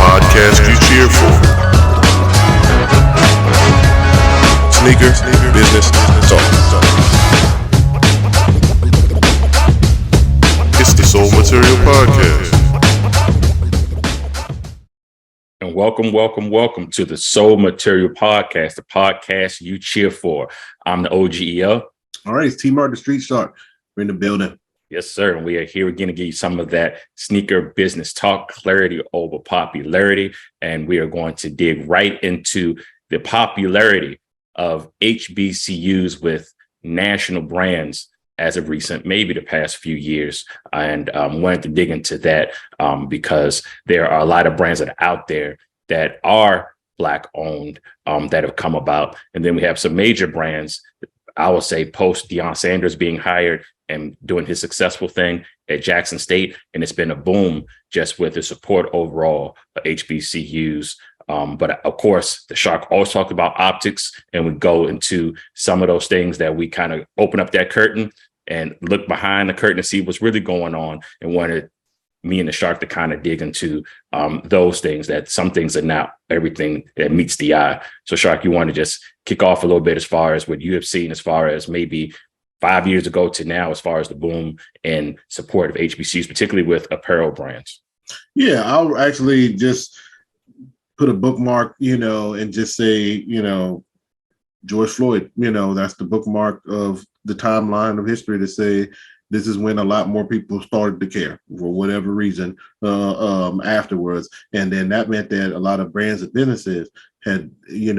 podcast you cheer for. Sneaker, business, talk. It's the Soul Material Podcast. And welcome to the Soul Material Podcast, the podcast you cheer for. I'm the OGEL. All right, it's T-Mark, the Street Shark. We're in the building. Yes, sir. And we are here again to give you some of that sneaker business talk, clarity over popularity. And we are going to dig right into the popularity of HBCUs with national brands as of recent, maybe the past few years. And wanted to dig into that because there are a lot of brands that are out there that are Black owned that have come about. And then we have some major brands, I will say, post Deion Sanders being hired and doing his successful thing at Jackson State. And it's been a boom just with the support overall of HBCUs. But of course, the Shark always talked about optics, and we go into some of those things that we kind of open up that curtain and look behind the curtain and see what's really going on, and wanted me and the Shark to kind of dig into those things, that some things are not everything that meets the eye. So Shark, you want to just kick off a little bit as far as what you have seen as far as maybe 5 years ago to now, as far as the boom and support of HBCUs, particularly with apparel brands. Yeah, I'll actually just put a bookmark, and just say, George Floyd, that's the bookmark of the timeline of history to say this is when a lot more people started to care for whatever reason afterwards. And then that meant that a lot of brands and businesses had, we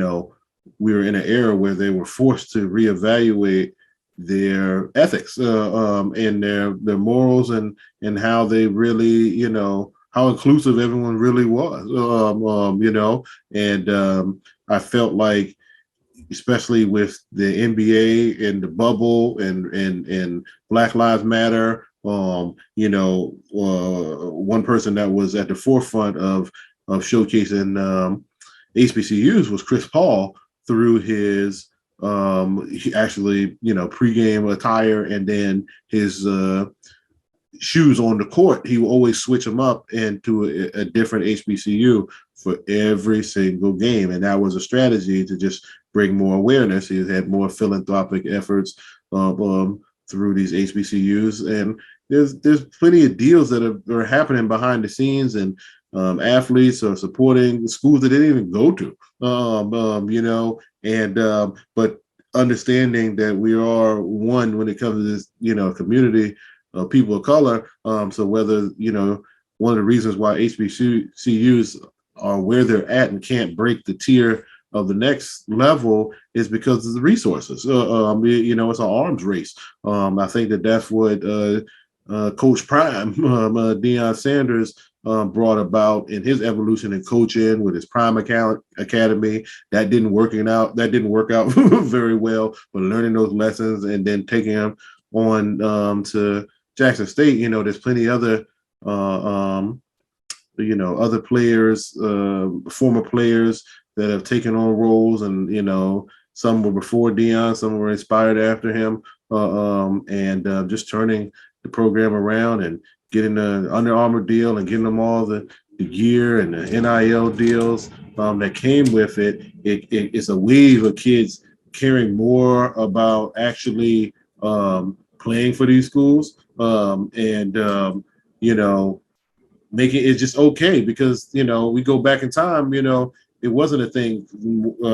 were in an era where they were forced to reevaluate their ethics and their morals and how they really, how inclusive everyone really was, and I felt like, especially with the NBA and the bubble and Black Lives Matter, one person that was at the forefront of showcasing HBCUs was Chris Paul through his he actually, pregame attire and then his shoes on the court. He will always switch them up into a different HBCU for every single game. And that was a strategy to just bring more awareness. He had more philanthropic efforts through these HBCUs. And there's plenty of deals that are happening behind the scenes, and athletes are supporting schools that they didn't even go to, but understanding that we are one when it comes to this, community of people of color. So whether, one of the reasons why HBCUs are where they're at and can't break the tier of the next level is because of the resources. It's an arms race. I think that's what Coach Prime, Deion Sanders, brought about in his evolution in coaching with his Prime Academy. That didn't work out very well, but learning those lessons and then taking them on to Jackson State. There's plenty other other players, former players that have taken on roles, and some were before Deion, some were inspired after him, and just turning the program around and getting the Under Armour deal and getting them all the gear and the NIL deals that came with it. It's a wave of kids caring more about actually playing for these schools making it just okay, because we go back in time, it wasn't a thing.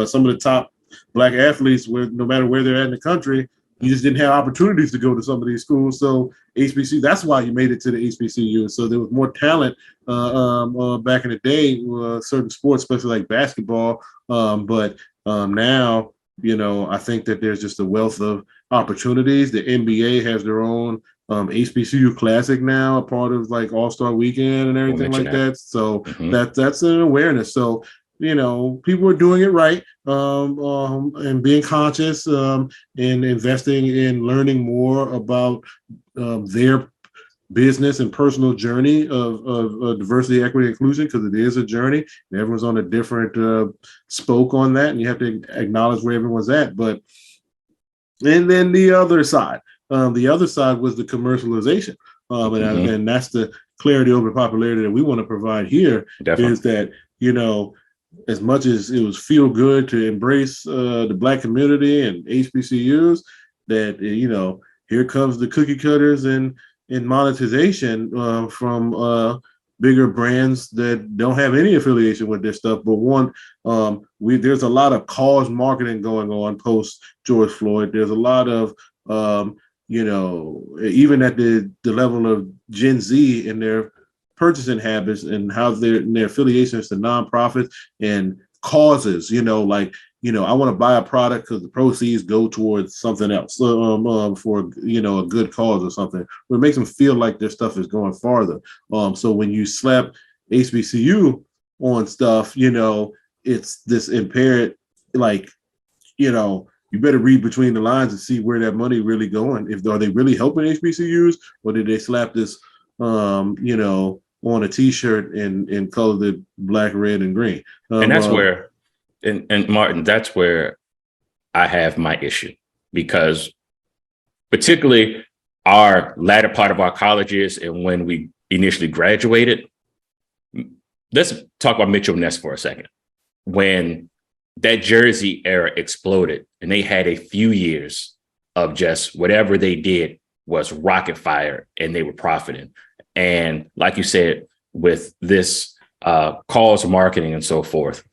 Some of the top Black athletes, were, no matter where they're at in the country, you just didn't have opportunities to go to some of these schools. So HBCU, that's why you made it to the HBCU. So there was more talent back in the day, certain sports, especially like basketball. But now, I think that there's just a wealth of opportunities. The NBA has their own HBCU Classic now, a part of like All-Star Weekend and everything like that. So that's an awareness. So people are doing it right, and being conscious, and investing in learning more about their business and personal journey of diversity, equity, inclusion, because it is a journey. And everyone's on a different spoke on that, and you have to acknowledge where everyone's at. And then the other side was the commercialization, and that's the clarity over popularity that we want to provide here Definitely. is that, as much as it was feel good to embrace the Black community and HBCUs, that, here comes the cookie cutters and monetization from bigger brands that don't have any affiliation with this stuff. But there's a lot of cause marketing going on post George Floyd. There's a lot of, even at the level of Gen Z in their purchasing habits and how their affiliations to nonprofits and causes, I want to buy a product because the proceeds go towards something else for, a good cause or something. But it makes them feel like their stuff is going farther. So when you slap HBCU on stuff, it's this impaired, you better read between the lines and see where that money really going. Are they really helping HBCUs, or did they slap this, on a T-shirt and color it black, red, and green? And that's where. And Martin, that's where I have my issue, because particularly our latter part of our college years and when we initially graduated, let's talk about Mitchell Ness for a second. When that jersey era exploded and they had a few years of just whatever they did was rocket fire and they were profiting. And like you said, with this cause marketing and so forth,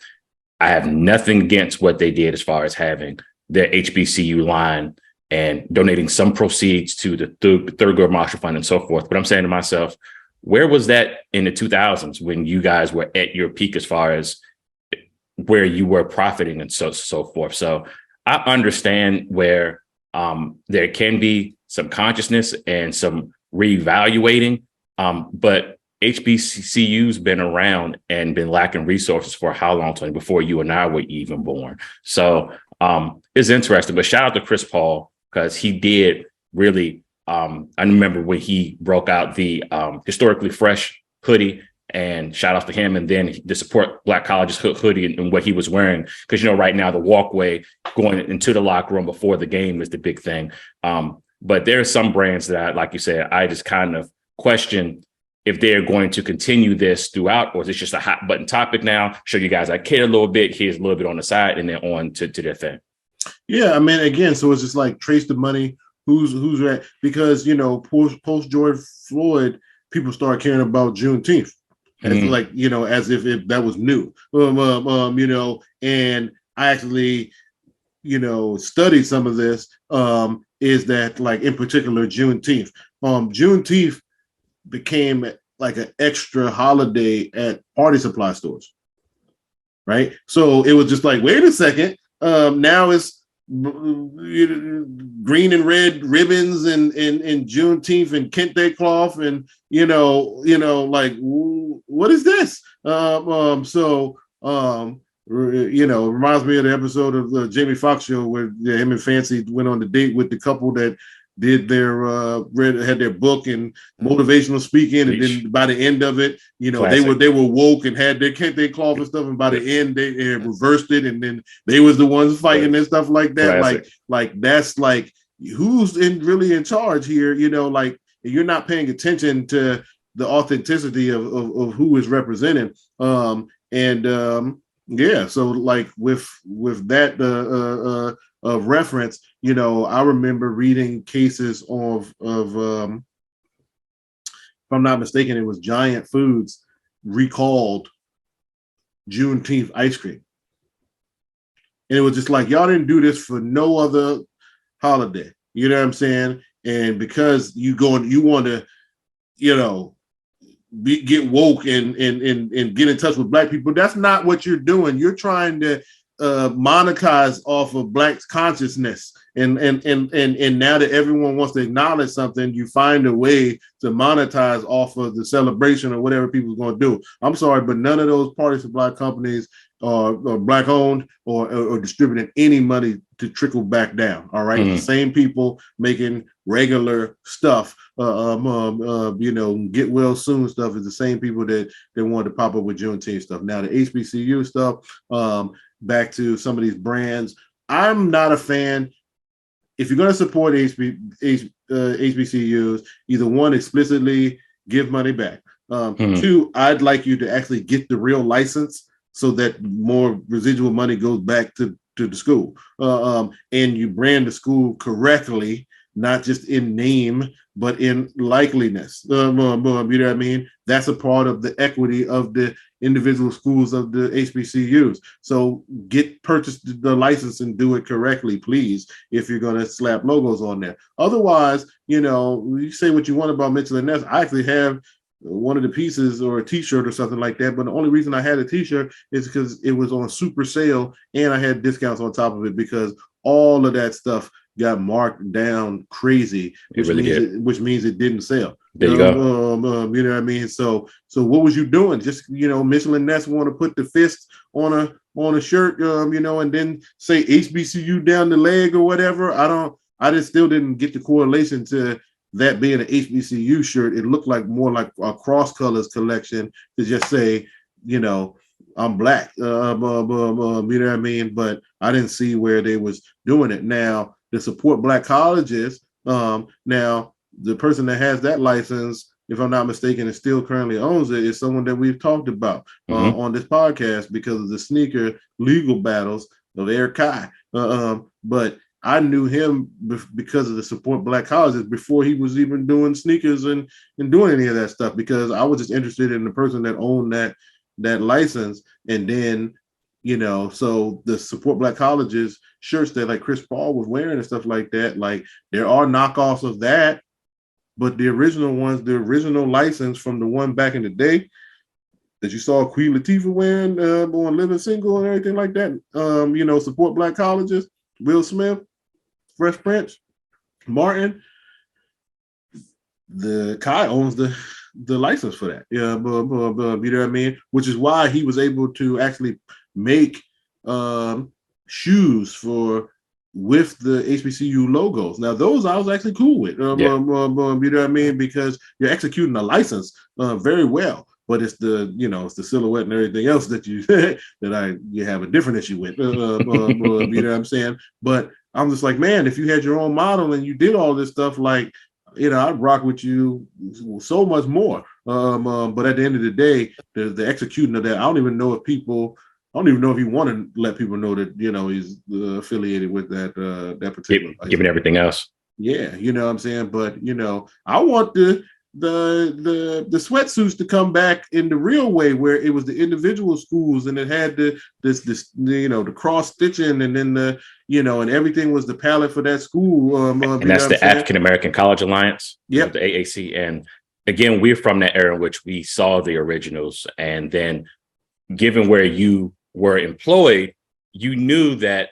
I have nothing against what they did as far as having their HBCU line and donating some proceeds to the Thurgood Marshall Fund and so forth. But I'm saying to myself, where was that in the 2000s when you guys were at your peak as far as where you were profiting and so forth? So I understand where there can be some consciousness and some reevaluating, but HBCU's been around and been lacking resources for how long, Tony, before you and I were even born. So it's interesting, but shout out to Chris Paul, because he did really, I remember when he broke out the historically fresh hoodie, and shout out to him. And then the support Black colleges hoodie and what he was wearing, because, right now the walkway going into the locker room before the game is the big thing. But there are some brands that, like you said, I just kind of question if they're going to continue this throughout, or is it just a hot button topic now? Show you guys I care a little bit, here's a little bit on the side, and then on to their thing. Yeah, I mean, again, so it's just like trace the money, who's at, because, post George Floyd, people start caring about Juneteenth. As like, as if that was new, and I actually, studied some of this, is that, like, in particular, Juneteenth became like an extra holiday at party supply stores, right? So it was just like, wait a second, now it's green and red ribbons and Juneteenth and kente cloth and like, what is this? It reminds me of the episode of the Jamie Foxx show where him and Fancy went on the date with the couple that did their had their book and motivational speaking, and then by the end of it, Classic. they were woke and had their kente cloth and stuff, and by the end they reversed it, and then they was the ones fighting and stuff like that. Classic. Like that's like, who's really in charge here? Like, you're not paying attention to the authenticity of who is represented. So like with that reference, I remember reading cases of if I'm not mistaken, it was Giant Foods recalled Juneteenth ice cream. And it was just like, y'all didn't do this for no other holiday. You know what I'm saying? And because you want to, get woke and get in touch with Black people, that's not what you're doing. You're trying to monetize off of Black consciousness, and now that everyone wants to acknowledge something, you find a way to monetize off of the celebration or whatever people's going to do. I'm sorry, but none of those party supply companies are Black owned or distributing any money to trickle back down. All right, the same people making regular stuff, get well soon stuff, is the same people that wanted to pop up with Juneteenth stuff. Now the HBCU stuff, back to some of these brands, I'm not a fan. If you're going to support HBCUs, either one, explicitly give money back. Two, I'd like you to actually get the real license so that more residual money goes back to the school. And you brand the school correctly, not just in name, but in likeliness. You know what I mean? That's a part of the equity of the individual schools of the HBCUs. So purchase the license and do it correctly, please, if you're going to slap logos on there. Otherwise, you say what you want about Mitchell & Ness. I actually have one of the pieces or a t-shirt or something like that, but the only reason I had a t-shirt is because it was on super sale and I had discounts on top of it, because all of that stuff got marked down crazy, which means it didn't sell. There you go. You know what I mean? So what was you doing? Just, Mitchell & Ness want to put the fist on a shirt, and then say HBCU down the leg or whatever. I just still didn't get the correlation to that being an HBCU shirt. It looked like more like a cross colors collection to just say, I'm black, you know what I mean? But I didn't see where they was doing it. Now, to support black colleges, now the person that has that license, if I'm not mistaken, and still currently owns it, is someone that we've talked about on this podcast because of the sneaker legal battles of Eric Kai. But I knew him because of the support black colleges before he was even doing sneakers and doing any of that stuff, because I was just interested in the person that owned that license. And then, so the support black colleges shirts that like Chris Paul was wearing and stuff like that, like there are knockoffs of that, but the original ones, the original license from the one back in the day that you saw Queen Latifah wearing on Living Single and everything like that, support black colleges, Will Smith, Fresh Prince, Martin, the Kai owns the license for that. Yeah, you know what I mean? Which is why he was able to actually make shoes with the HBCU logos. Now, those I was actually cool with. You know what I mean? Because you're executing a license very well. But it's it's the silhouette and everything else that you have a different issue with. You know what I'm saying? But I'm just like, man, if you had your own model and you did all this stuff, like, I'd rock with you so much more. But at the end of the day, the executing of that, I don't even know if he want to let people know that, he's affiliated with that particular given everything else. Yeah, you know what I'm saying? But, I want the sweatsuits to come back in the real way, where it was the individual schools and it had the cross stitching, and then and everything was the palette for that school. And that's the African American College Alliance, the AAC. And again, we're from that era in which we saw the originals. And then given where you were employed, you knew that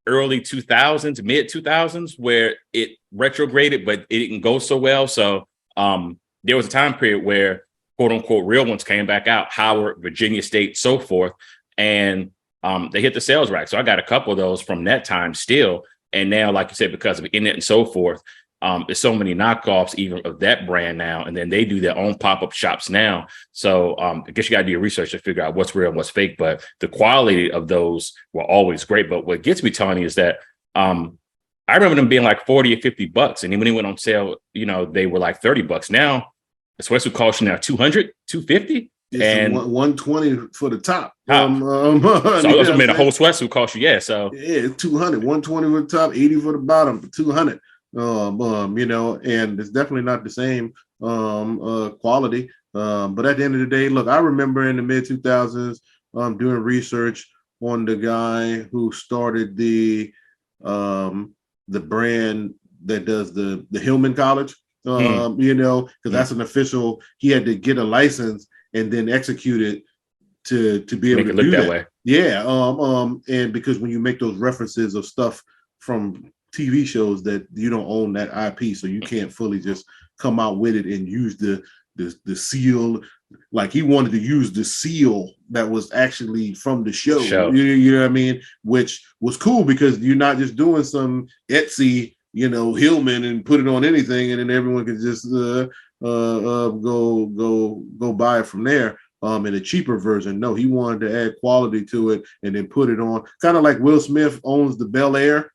early 2000s, mid 2000s, where it retrograded, but it didn't go so well. So there was a time period where quote unquote real ones came back out, Howard, Virginia State, so forth. And they hit the sales rack. So I got a couple of those from that time still. And now, like you said, because of internet and so forth, there's so many knockoffs even of that brand now. And then they do their own pop-up shops now. So I guess you got to do your research to figure out what's real and what's fake. But the quality of those were always great. But what gets me, Tony, is that I remember them being like $40 or $50. And then when they went on sale, they were like $30. Now, the sweatsuit costs you now $200, $250. And $120 for the top. So I mean, a whole sweatsuit cost you, So it's $200, $120 for the top, $80 for the bottom, $200. And it's definitely not the same quality. But at the end of the day, look, I remember in the mid 2000s doing research on the guy who started the brand that does the Hillman College. Because that's an official. He had to get a license and then execute it to be able to do that way. Yeah. And because when you make those references of stuff from TV shows, that you don't own that IP, so you can't fully just come out with it and use the seal. Like he wanted to use the seal that was actually from the show. You know what I mean? Which was cool because you're not just doing some Etsy, Hillman and put it on anything, and then everyone can just go buy it from there. In a cheaper version. No, he wanted to add quality to it and then put it on. Kind of like Will Smith owns the Bel Air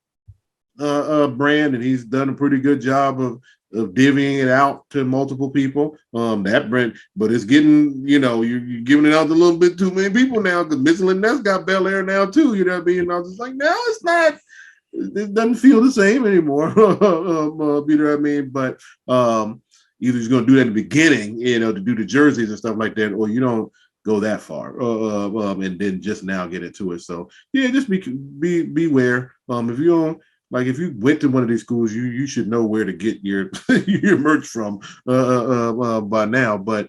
brand, and he's done a pretty good job of of divvying it out to multiple people. That brand, but it's getting, you're giving it out to a little bit too many people now, because Michelin Nest got Bel Air now too. You know what I mean? And I was just like, no, it's not. It doesn't feel the same anymore. You know what I mean? But either you're going to do that in the beginning, to do the jerseys and stuff like that, or you don't go that far, and then just now get into it. So yeah, just beware. If you don't. Like if you went to one of these schools, you should know where to get your your merch from by now. But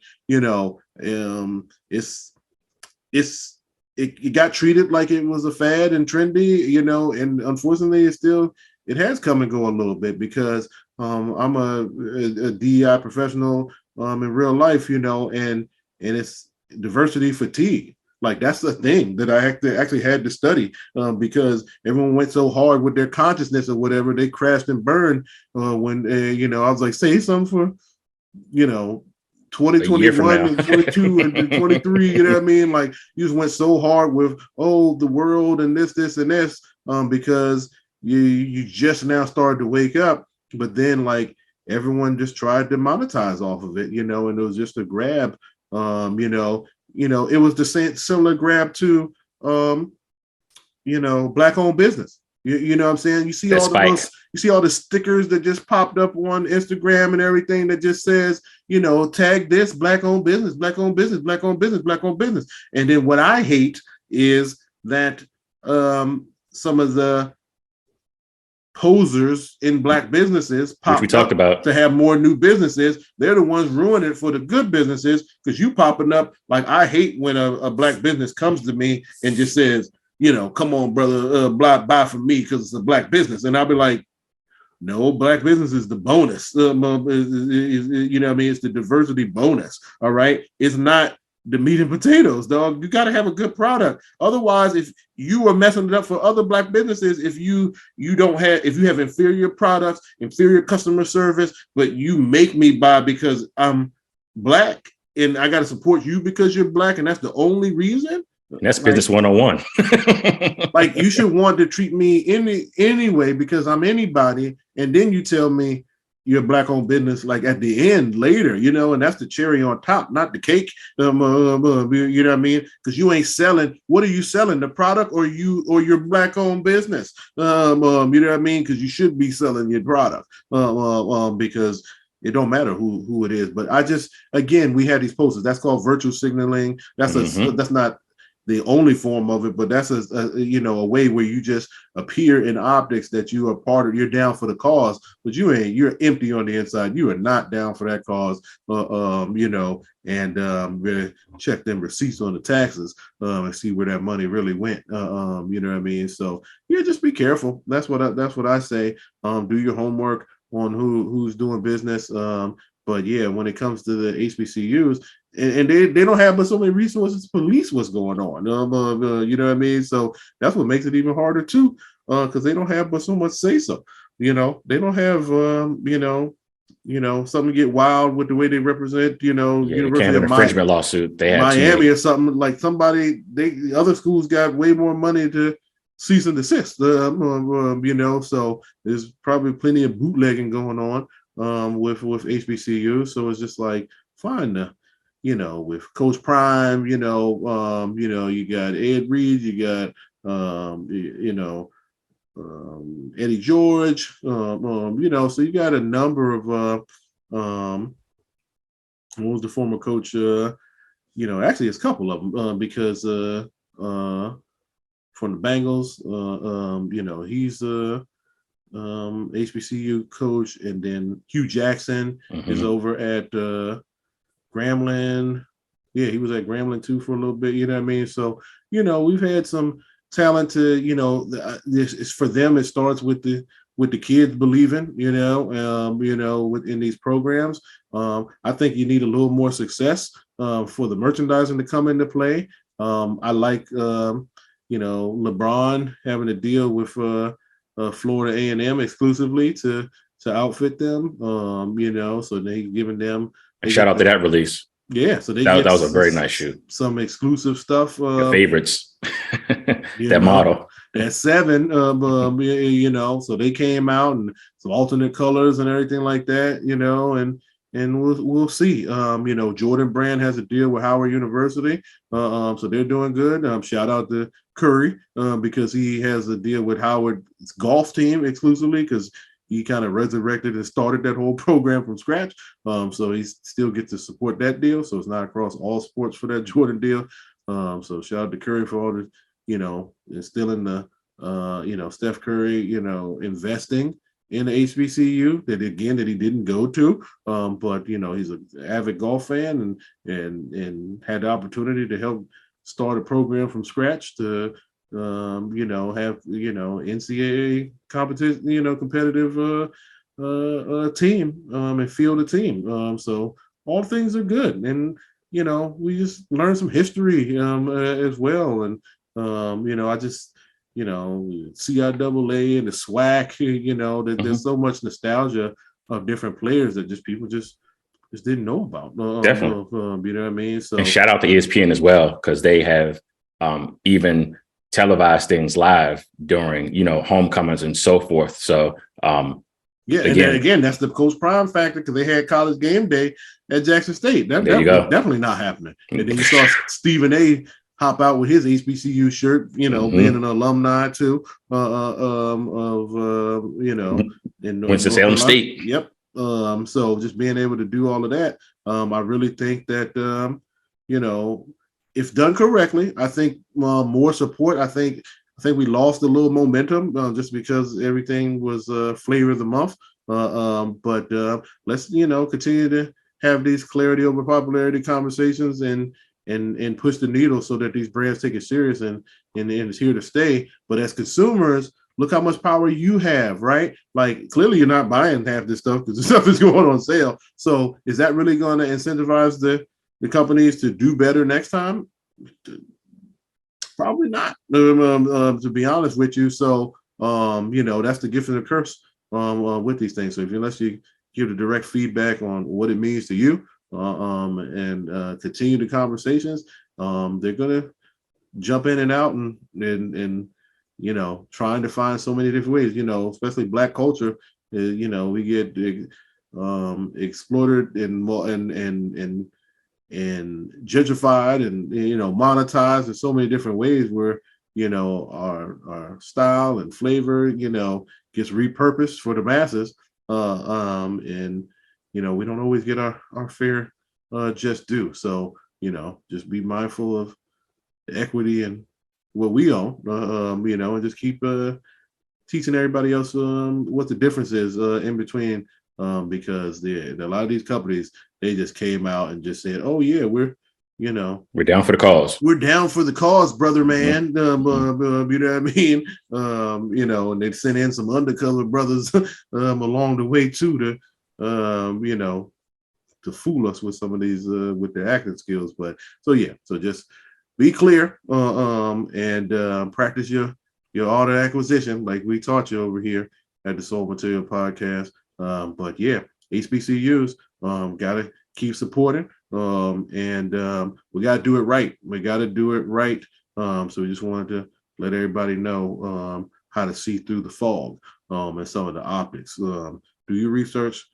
it got treated like it was a fad and trendy, and unfortunately, it has come and go a little bit, because I'm a DEI professional in real life, and it's diversity fatigue. Like that's the thing that I actually had to study, because everyone went so hard with their consciousness or whatever, they crashed and burned when I was like, say something for 2021 and 22 and 23. You know what I mean? Like you just went so hard with the world and this and this, because you just now started to wake up, but then like everyone just tried to monetize off of it, and it was just a grab. It was the same similar grab to black-owned business. You know what I'm saying? You see all the stickers that just popped up on Instagram and everything that just says, tag this black-owned business, black-owned business, black-owned business, black-owned business. And then what I hate is that some of the posers in black businesses which we talked about to have more new businesses. They're the ones ruining it for the good businesses, because you popping up. Like I hate when a black business comes to me and just says, come on, brother, buy from me because it's a black business. And I'll be like, no, black business is the bonus. You know what I mean? It's the diversity bonus. All right. It's not the meat and potatoes, dog. You got to have a good product. Otherwise, if you are messing it up for other black businesses, if you have inferior products, inferior customer service, but you make me buy because I'm black and I got to support you because you're black, and that's the only reason. That's business 101. Like you should want to treat me anyway because I'm anybody, and then you tell me you're black-owned business like at the end later, and that's the cherry on top, not the cake. You know what I mean? Because you ain't selling. What are you selling? The product or your black-owned business? You know what I mean? Because you should be selling your product. Because it don't matter who it is. But we had these posters. That's called virtual signaling. That's that's not the only form of it, but that's a way where you just appear in optics that you are you're down for the cause, but you're empty on the inside. You are not down for that cause, and check them receipts on the taxes and see where that money really went. You know what I mean? So yeah, just be careful. That's what I say. Do your homework on who's doing business. But yeah, when it comes to the HBCUs, and they don't have but so many resources to police what's going on. You know what I mean? So that's what makes it even harder too, because they don't have but so much say so. They don't have something get wild with the way they represent. University of infringement lawsuit. They had Miami or something like somebody. The other schools got way more money to cease and desist. So there's probably plenty of bootlegging going on with HBCU. So it's just like fine. With Coach Prime, you got Ed Reed, you got, Eddie George, so you got a number of, what was the former coach? Actually it's a couple of them, because from the Bengals, he's HBCU coach, and then Hugh Jackson is over at Grambling. Yeah, he was at Grambling too for a little bit. You know what I mean? So, we've had some talent to, this is for them. It starts with the kids believing, within these programs. I think you need a little more success for the merchandising to come into play. I like, LeBron having to deal with Florida A&M exclusively to outfit them, so they giving them. Shout out to that release. Yeah, so that was a very nice shoot. Some exclusive stuff. Your favorites. That model. That 7, so they came out and some alternate colors and everything like that, and we'll see. Jordan Brand has a deal with Howard University, so they're doing good. Shout out to Curry because he has a deal with Howard's golf team exclusively because he kind of resurrected and started that whole program from scratch. So he still gets to support that deal. So it's not across all sports for that Jordan deal. So shout out to Curry for all the, instilling the, Steph Curry, investing in the HBCU that he didn't go to. But he's an avid golf fan and had the opportunity to help start a program from scratch to have NCAA competition, competitive team and field a team. So all things are good, and we just learned some history as well, and I just CIAA and the SWAC, there's so much nostalgia of different players that people just didn't know about. Definitely, you know what I mean. So and shout out to ESPN as well because they have even televise things live during homecomings and so forth. So again, that's the Coach Prime factor because they had college game day at Jackson State. That definitely not happening. And then you saw Stephen A hop out with his HBCU shirt, being an alumni too of in Winston-Salem State. Yep. So just being able to do all of that, I really think that if done correctly, I think more support. I think we lost a little momentum just because everything was flavor of the month. But let's continue to have these clarity over popularity conversations and push the needle so that these brands take it serious and it's here to stay. But as consumers, look how much power you have, right? Like clearly you're not buying half this stuff because the stuff is going on sale. So is that really going to incentivize the companies to do better next time? Probably not, to be honest with you. So, that's the gift and the curse with these things. So unless you give the direct feedback on what it means to you and continue the conversations, they're going to jump in and out and trying to find so many different ways, especially Black culture, we get exploited and gentrified and monetized in so many different ways where our style and flavor gets repurposed for the masses and we don't always get our fair just due. So just be mindful of the equity and what we own, and just keep teaching everybody else what the difference is in between, because a lot of these companies, they just came out and just said, oh yeah, we're down for the cause. We're down for the cause, brother, man. You know what I mean? And they sent in some undercover brothers along the way too to fool us with some of these with their acting skills. But so just be clear and practice your auto acquisition like we taught you over here at the Soul Material Podcast. But yeah, HBCUs gotta keep supporting and we gotta do it right. So we just wanted to let everybody know how to see through the fog and some of the optics. Do your research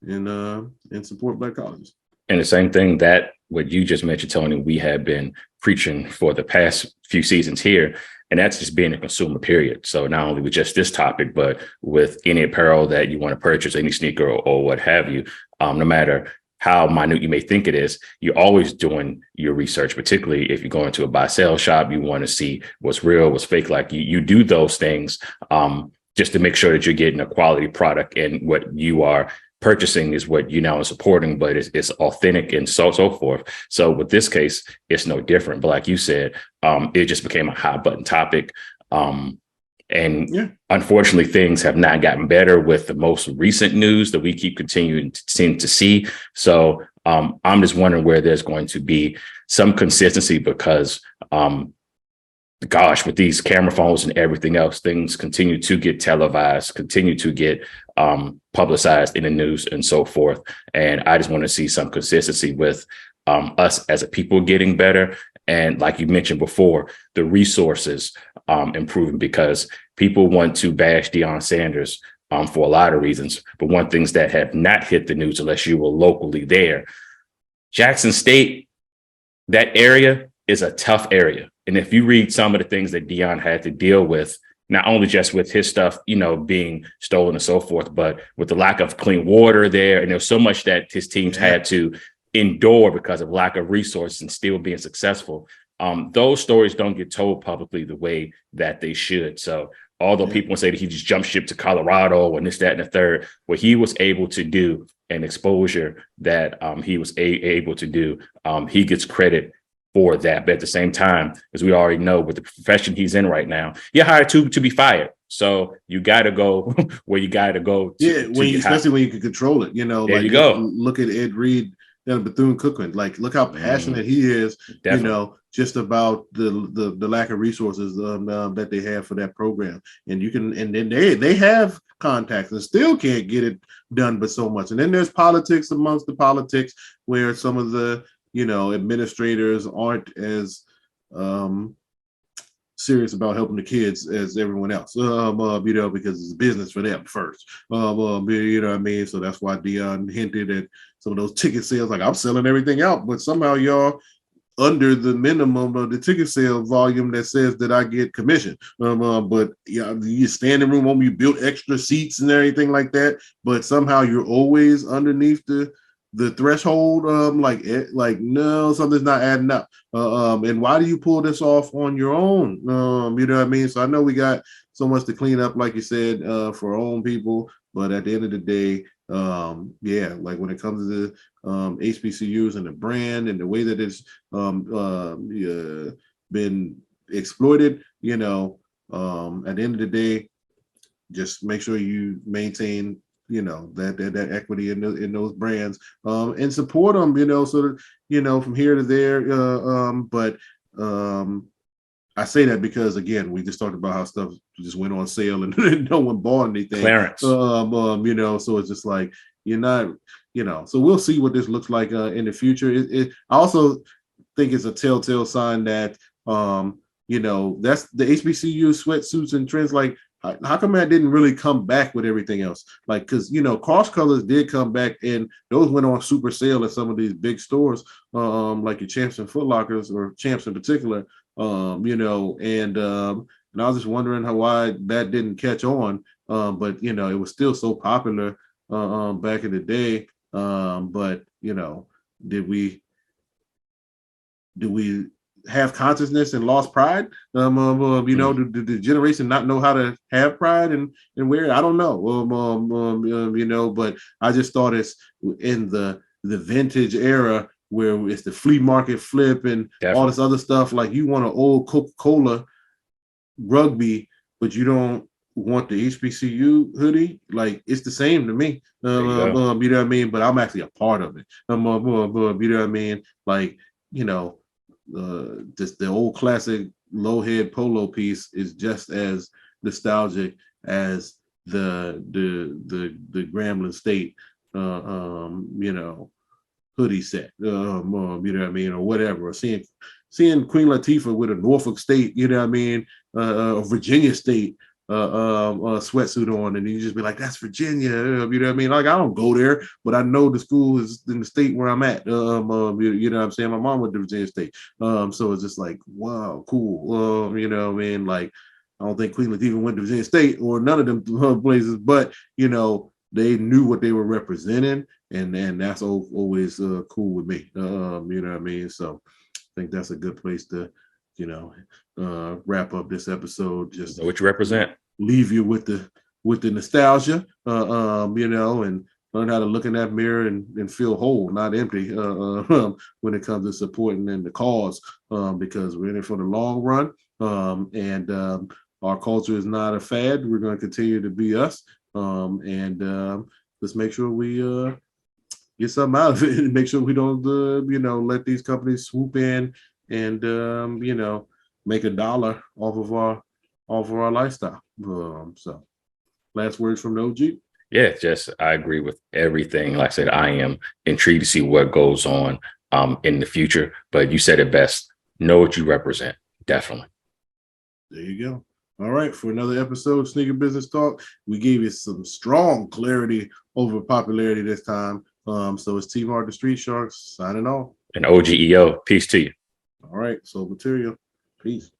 and support Black colleges. And the same thing that what you just mentioned, Tony, we have been preaching for the past few seasons here, and that's just being a consumer, period. So not only with just this topic, but with any apparel that you want to purchase, any sneaker or what have you, no matter how minute you may think it is, you're always doing your research, particularly if you go into a buy-sell shop, you want to see what's real, what's fake. Like you do those things just to make sure that you're getting a quality product and what you are purchasing is what you now are supporting, but it's authentic and so forth. So with this case, it's no different. But like you said, it just became a hot button topic. Unfortunately, things have not gotten better with the most recent news that we keep continuing to see. So I'm just wondering where there's going to be some consistency because with these camera phones and everything else, things continue to get televised, continue to get publicized in the news and so forth. And I just want to see some consistency with us as a people getting better. And like you mentioned before, the resources improving because people want to bash Deion Sanders for a lot of reasons. But one things that have not hit the news unless you were locally there, Jackson State, that area is a tough area. And if you read some of the things that Dion had to deal with, not only just with his stuff, being stolen and so forth, but with the lack of clean water there. And there's so much that his teams had to endure because of lack of resources and still being successful. Those stories don't get told publicly the way that they should. So although people say that he just jumped ship to Colorado and this, that, and the third, what he was able to do and exposure that he was able to do, he gets credit for that. But at the same time, as we already know, with the profession he's in right now, you're hired to be fired. So you got to go where you got to go. Especially when you can control it. There you go. Look at Ed Reed and Bethune-Cookman. Like, look how passionate he is. Definitely. Just about the lack of resources that they have for that program. And then they have contacts and still can't get it done, but so much. And then there's politics amongst the politics where some of the administrators aren't as serious about helping the kids as everyone else, because it's business for them first. You know what I mean? So that's why Dion hinted at some of those ticket sales. Like, I'm selling everything out, but somehow y'all under the minimum of the ticket sale volume that says that I get commission. But you standing room on, you built extra seats and everything like that, but somehow you're always underneath the threshold. No, something's not adding up. And why do you pull this off on your own? You know what I mean? So I know we got so much to clean up, like you said, for our own people, but at the end of the day, like when it comes to HBCUs and the brand and the way that it's been exploited, at the end of the day, just make sure you maintain that equity in those brands, and support them, so that, from here to there. But I say that because, again, we just talked about how stuff just went on sale and no one bought anything. Clarence. So it's just like, you're not, so we'll see what this looks like in the future. I also think it's a telltale sign that, that's the HBCU sweatsuits and trends. Like, how come that didn't really come back with everything else? Like, because, cross colors did come back, and those went on super sale at some of these big stores, like your Champs and Foot Lockers, or Champs in particular, and I was just wondering why that didn't catch on. But, it was still so popular back in the day. But, did we have consciousness and lost pride? Did the generation not know how to have pride and wear it? I don't know. But I just thought it's in the vintage era where it's the flea market flip and all this other stuff. Like, you want an old Coca-Cola rugby, but you don't want the HBCU hoodie. Like, it's the same to me. You know what I mean? But I'm actually a part of it. You know what I mean? Like, just the old classic low head polo piece is just as nostalgic as the Grambling State hoodie set, you know what I mean, or whatever. Or seeing Queen Latifah with a Norfolk State, a Virginia State sweatsuit on, and you just be like, that's Virginia, you know what I mean? Like, I don't go there, but I know the school is in the state where I'm at. You know what I'm saying? My mom went to Virginia State, so it's just like, wow, cool. You know what I mean? Like, I don't think Queen Latifah went to Virginia State or none of them places, but they knew what they were representing, and that's always cool with me. You know what I mean? So I think that's a good place to wrap up this episode. Just what you represent. Leave you with the nostalgia, and learn how to look in that mirror and feel whole, not empty, when it comes to supporting and the cause, because we're in it for the long run, and our culture is not a fad. We're going to continue to be us, and let's make sure we get something out of it, and make sure we don't let these companies swoop in and make $1 off of our lifestyle. So last words from the OG. Yeah, I agree with everything. Like I said, I am intrigued to see what goes on in the future, but you said it best. Know what you represent. Definitely. There you go. All right, for another episode of Sneaker Business Talk, we gave you some strong clarity over popularity this time. So it's Team Art the Street Sharks signing off. And OGEO, peace to you. All right, so material. Peace.